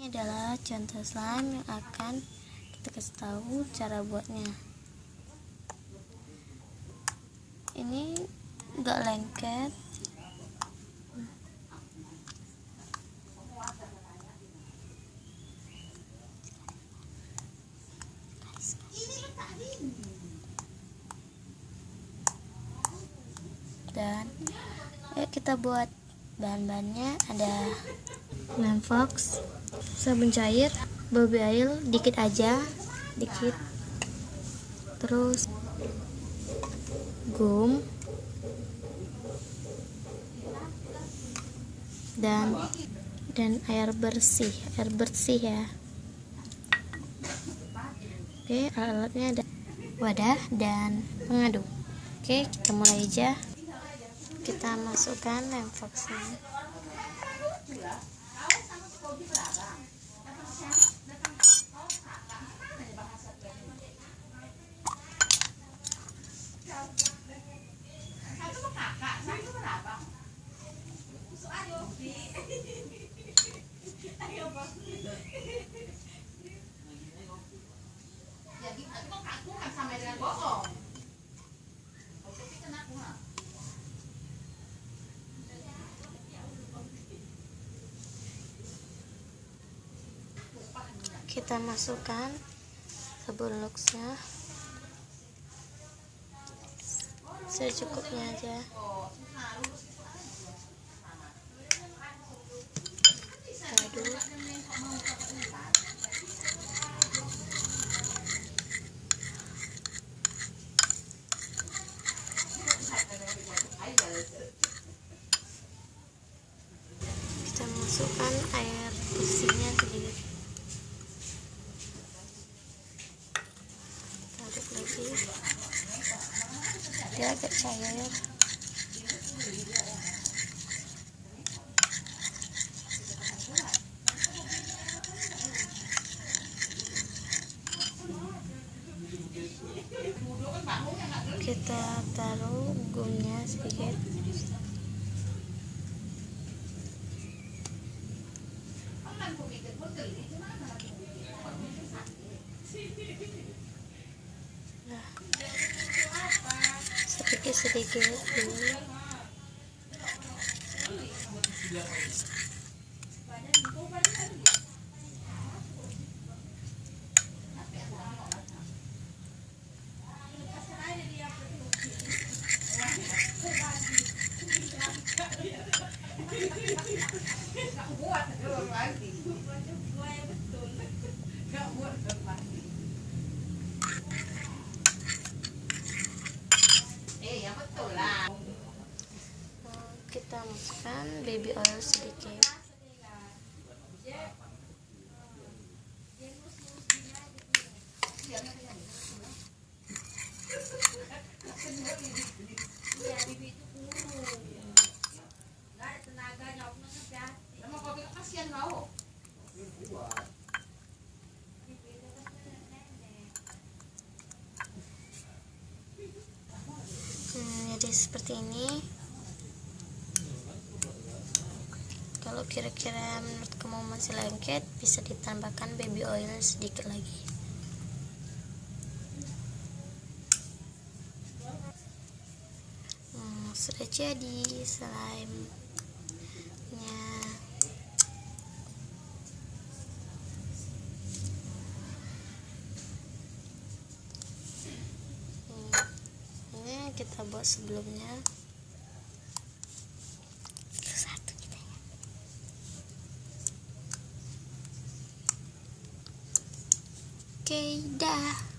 Ini adalah contoh slime yang akan kita kasih tahu cara buatnya. Ini enggak lengket. Dan yuk kita buat. Bahan-bahannya ada lem fox, sabun cair, baby oil dikit aja, terus gum dan air bersih ya. Oke, alat-alatnya ada wadah dan pengaduk. Oke, kita mulai aja. Kita masukkan lem foxnya. Kita masukkan sabun luxnya secukupnya aja. Aduk. Kita masukkan air bersihnya sedikit. Aduk lagi. Dia agak cair. Kita taruh gumnya sedikit. Nah, sedikit dulu. Kita masukkan baby oil sedikit. Jadi seperti ini. Kalau kira-kira menurut kamu masih lengket, bisa ditambahkan baby oil sedikit lagi. Sudah jadi slime-nya. Ini kita buat sebelumnya. Oke, dah.